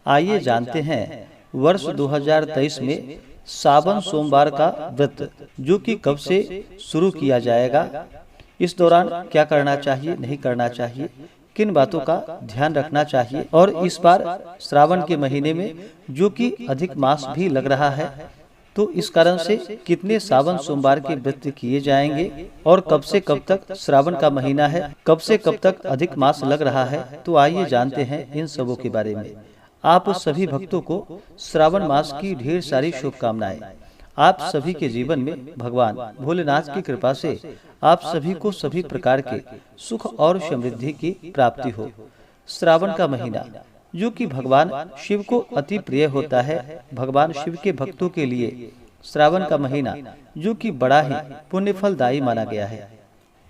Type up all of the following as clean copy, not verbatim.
आइए जानते हैं वर्ष 2023 में सावन सोमवार का व्रत जो कि कब से शुरू किया जाएगा, इस दौरान क्या करना चाहिए, नहीं करना चाहिए, किन बातों का ध्यान रखना चाहिए और इस बार श्रावण के महीने में जो कि अधिक मास भी लग रहा है तो इस कारण से कितने सावन सोमवार के व्रत किए जाएंगे और कब से कब तक श्रावण का महीना है, कब से कब तक अधिक मास लग रहा है। तो आइए जानते हैं इन सबों के बारे में। आप सभी भक्तों को श्रावण मास की ढेर सारी शुभकामनाएं। आप सभी के जीवन में भगवान भोलेनाथ की कृपा से आप सभी को सभी प्रकार के सुख और समृद्धि की प्राप्ति हो। श्रावण का महीना जो कि भगवान शिव को अति प्रिय होता है, भगवान शिव के भक्तों के लिए श्रावण का महीना जो कि बड़ा ही पुण्य फलदायी माना गया है।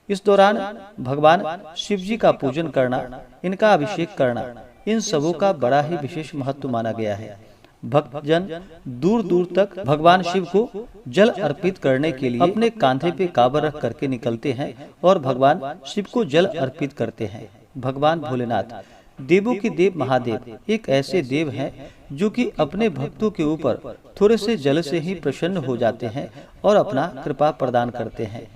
इस दौरान भगवान शिव जी का पूजन करना, इनका अभिषेक करना, इन सबों का बड़ा ही विशेष महत्व माना गया है। भक्तजन दूर दूर तक भगवान शिव को जल अर्पित करने के लिए अपने कांधे पे कांवर रख करके निकलते हैं और भगवान शिव को जल अर्पित करते हैं। भगवान भोलेनाथ देवों के देव महादेव एक ऐसे देव हैं जो कि अपने भक्तों के ऊपर थोड़े से जल से ही प्रसन्न हो जाते हैं और अपना कृपा प्रदान करते हैं।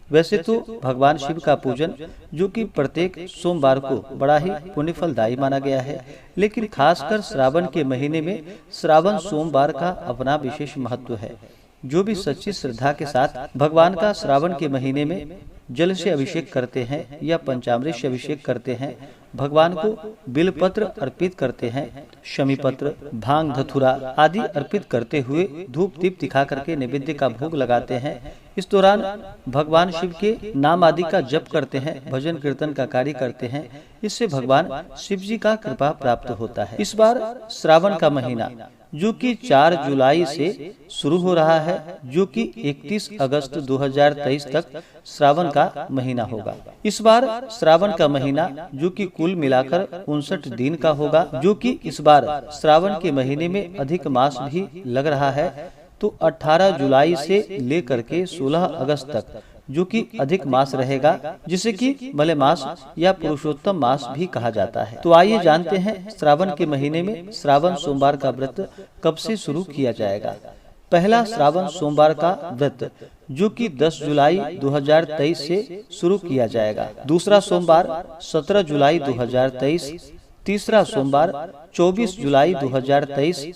वैसे तो भगवान शिव का पूजन जो कि प्रत्येक सोमवार को बड़ा ही पुण्य फलदायी माना गया है, लेकिन खासकर श्रावण के महीने में श्रावण सोमवार का अपना विशेष महत्व है। जो भी सच्ची श्रद्धा के साथ भगवान का श्रावण के महीने में जल से अभिषेक करते हैं या पंचामृत से अभिषेक करते हैं, भगवान को बिलपत्र अर्पित करते हैं, शमी पत्र, भांग, धतूरा आदि अर्पित करते हुए धूप दीप दिखा करके नैवेद्य का भोग लगाते हैं। इस दौरान भगवान शिव के नाम आदि का जप करते हैं, भजन कीर्तन का कार्य करते हैं। इससे भगवान शिव जी का कृपा प्राप्त होता है। इस बार श्रावण का महीना जो कि 4 जुलाई से शुरू हो रहा है, जो कि 31 अगस्त 2023 तक श्रावण का महीना होगा। इस बार श्रावण का महीना जो कि कुल मिलाकर 59 दिन का होगा, जो कि इस बार श्रावण के महीने में अधिक मास भी लग रहा है। तो 18 जुलाई से लेकर के 16 अगस्त तक जो कि अधिक मास रहेगा, जिसे कि मले मास या पुरुषोत्तम मास भी कहा जाता है। तो आइए जानते हैं श्रावण के महीने में श्रावण सोमवार का व्रत कब से शुरू किया जाएगा। पहला श्रावण सोमवार का व्रत जो कि 10 जुलाई 2023 से शुरू किया जाएगा। दूसरा सोमवार 17 जुलाई 2023, तीसरा सोमवार 24 जुलाई 2023,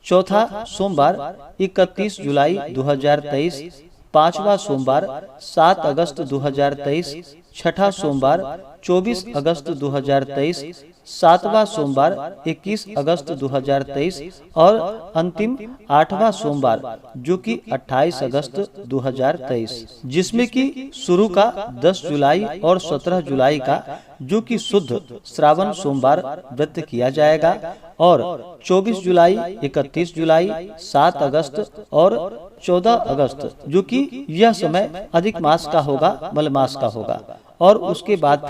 चौथा सोमवार 31 जुलाई 2023, पांचवा सोमवार 7 अगस्त 2023, छठा सोमवार 24 अगस्त 2023, सातवां सोमवार 21 अगस्त 2023 और अंतिम 8वां सोमवार जो कि 28 अगस्त 2023, जिसमें कि शुरू का 10 जुलाई और 17 जुलाई का जो कि शुद्ध श्रावण सोमवार व्रत किया जाएगा और 24 जुलाई, 31 जुलाई, 7 अगस्त और 14 अगस्त जो कि यह समय अधिक मास का होगा, मल मास का होगा। और उसके बाद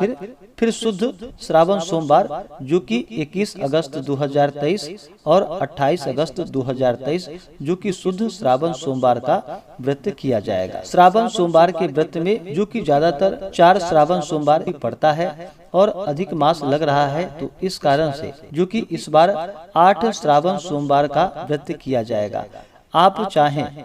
फिर शुद्ध श्रावण सोमवार जो कि 21 अगस्त 2023 और 28 अगस्त 2023 जो कि शुद्ध श्रावण सोमवार का व्रत किया जाएगा। श्रावण सोमवार के व्रत में जो कि ज्यादातर 4 श्रावण सोमवार पड़ता है और अधिक मास लग रहा है, तो इस कारण से जो कि इस बार 8 श्रावण सोमवार का व्रत किया जाएगा। आप चाहें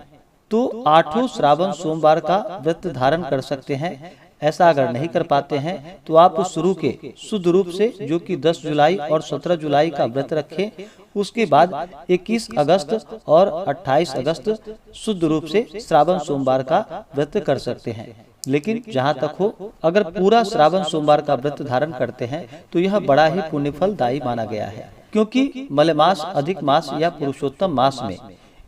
तो 8 श्रावण सोमवार का व्रत धारण कर सकते हैं। ऐसा अगर नहीं कर पाते हैं तो आप शुरू के शुद्ध रूप से जो कि 10 जुलाई और 17 जुलाई का व्रत रखें। उसके बाद 21 अगस्त और 28 अगस्त शुद्ध रूप से श्रावण सोमवार का व्रत कर सकते हैं। लेकिन जहां तक हो, अगर पूरा श्रावण सोमवार का व्रत धारण करते हैं तो यह बड़ा ही पुण्य फलदायी माना गया है, क्योंकि मलमास, अधिक मास या पुरुषोत्तम मास में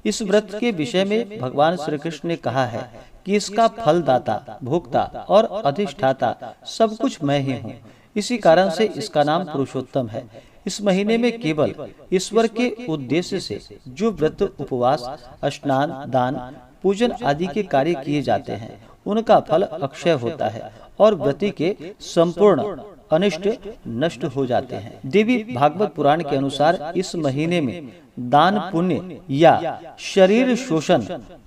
इस व्रत के विषय में भगवान श्री कृष्ण ने कहा है कि इसका फलदाता, भोक्ता और अधिष्ठाता सब कुछ मैं ही हूँ। इसी कारण से इसका नाम पुरुषोत्तम है। इस महीने में केवल ईश्वर के उद्देश्य से जो व्रत, उपवास, स्नान, दान, पूजन आदि के कार्य किए जाते हैं उनका फल अक्षय होता है और व्रती के संपूर्ण अनिष्ट नष्ट हो जाते हैं। देवी भागवत पुराण के अनुसार इस महीने में दान, पुण्य या शरीर शोषण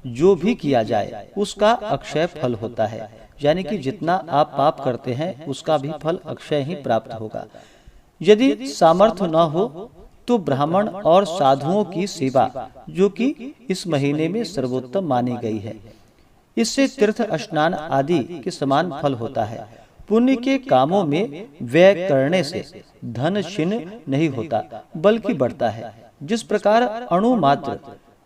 जो भी किया जाए उसका अक्षय फल होता है। यानी कि जितना आप पाप करते हैं उसका भी फल अक्षय ही प्राप्त होगा। यदि सामर्थ्य न हो तो ब्राह्मण और साधुओं की सेवा जो कि इस महीने में सर्वोत्तम मानी गई है। इससे तीर्थ स्नान आदि के समान फल होता है। पुण्य के कामों में व्यय करने से धन क्षीण नहीं होता बल्कि बढ़ता है। जिस प्रकार अणु मात्र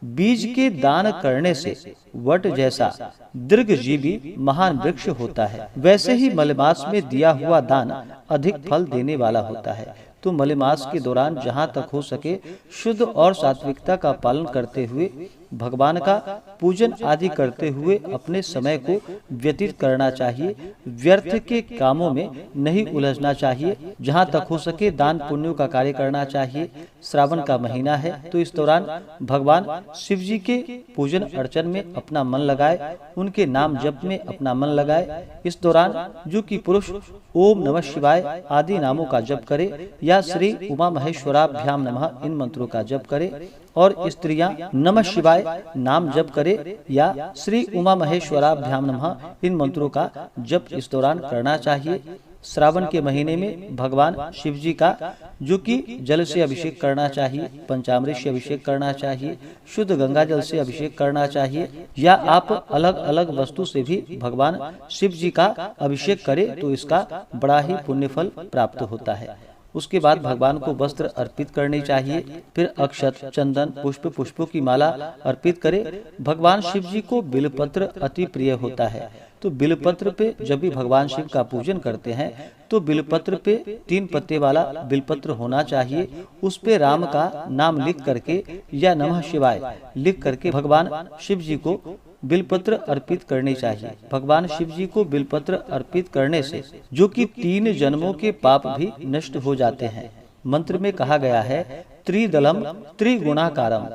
बीज के दान करने से वट जैसा दीर्घजीवी महान वृक्ष होता है, वैसे ही मलेमास में दिया हुआ दान अधिक फल देने वाला होता है। तो मलेमास के दौरान जहाँ तक हो सके शुद्ध और सात्विकता का पालन करते हुए भगवान का पूजन आदि करते हुए अपने समय को व्यतीत करना चाहिए। व्यर्थ के कामों में नहीं उलझना चाहिए। जहाँ तक हो सके दान पुण्यों का कार्य करना चाहिए। श्रावण का महीना है तो इस दौरान भगवान शिव जी के पूजन अर्चन में अपना मन लगाए, उनके नाम जप में अपना मन लगाए। इस दौरान जो कि पुरुष ओम नमः शिवाय आदि नामों का जप करे या श्री उमा महेश्वराभ्याम नमः इन मंत्रों का जप करे, और स्त्रियां नमः शिवाय नाम जप करे या श्री उमा महेश्वराभ्याम नमः इन मंत्रों का जप इस दौरान करना चाहिए। श्रावण के महीने में भगवान शिव जी का जो कि जल से अभिषेक करना चाहिए, पंचामृत से अभिषेक करना चाहिए, शुद्ध गंगा जल से अभिषेक करना चाहिए, या आप अलग अलग वस्तु से भी भगवान शिव जी का अभिषेक करें तो इसका बड़ा ही पुण्य फल प्राप्त होता है। उसके बाद भगवान को वस्त्र अर्पित करनी चाहिए। फिर अक्षत, चंदन, पुष्पों की माला अर्पित करें। भगवान शिव जी को बिलपत्र अति प्रिय होता है, तो बिलपत्र पे जब भी भगवान शिव का पूजन करते हैं तो बिलपत्र पे 3 पत्ते वाला बिलपत्र होना चाहिए। उस पे राम का नाम लिख करके या नमः शिवाय लिख करके भगवान शिव जी को बिलपत्र अर्पित करनी चाहिए। भगवान शिव जी को बिलपत्र अर्पित करने से जो कि 3 जन्मों के पाप भी नष्ट हो जाते हैं। मंत्र में कहा गया है त्रिदलम त्रिगुणाकारम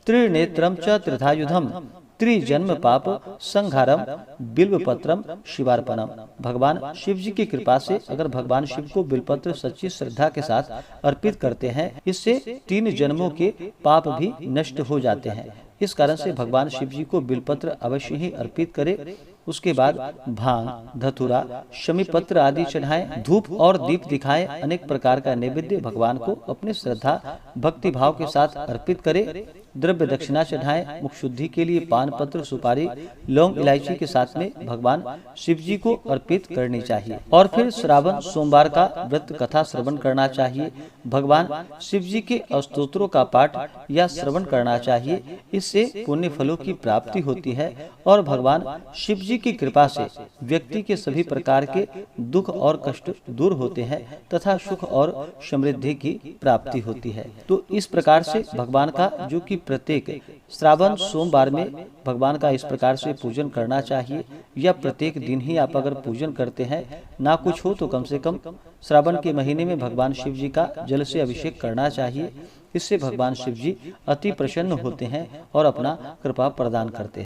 त्रिनेत्रम च त्रिधायुधम त्रिजन्म पाप संहारम बिल्वपत्रम शिवार्पणम। भगवान शिव जी की कृपा से अगर भगवान शिव को बिलपत्र सच्ची श्रद्धा के साथ अर्पित करते हैं, इससे 3 जन्मों के पाप भी नष्ट हो जाते हैं। इस कारण से भगवान शिव जी को बिलपत्र अवश्य ही अर्पित करें। उसके बाद भांग, धतूरा, शमी पत्र आदि चढ़ाएं, धूप और दीप दिखाएं। अनेक प्रकार का नैवेद्य भगवान को अपने श्रद्धा भक्ति भाव के साथ अर्पित करें। द्रव्य दक्षिणा चढ़ाएं। मुख शुद्धि के लिए पान पत्र, सुपारी, लौंग, इलायची के साथ में भगवान शिव जी को अर्पित करनी चाहिए। और फिर श्रावण सोमवार का व्रत कथा श्रवण करना चाहिए। भगवान शिव जी के स्तोत्रों का पाठ या श्रवण करना चाहिए। इससे पुण्य फलों की प्राप्ति होती है और भगवान शिव जी की कृपा से व्यक्ति के सभी प्रकार के दुख और कष्ट दूर होते हैं तथा सुख और समृद्धि की प्राप्ति होती है। तो इस प्रकार से भगवान का जो कि प्रत्येक श्रावण सोमवार में भगवान का इस प्रकार से पूजन करना चाहिए, या प्रत्येक दिन ही आप अगर पूजन करते हैं ना कुछ हो तो कम से कम श्रावण के महीने में भगवान शिव जी का जल से अभिषेक करना चाहिए। इससे भगवान शिव जी अति प्रसन्न होते हैं और अपना कृपा प्रदान करते हैं।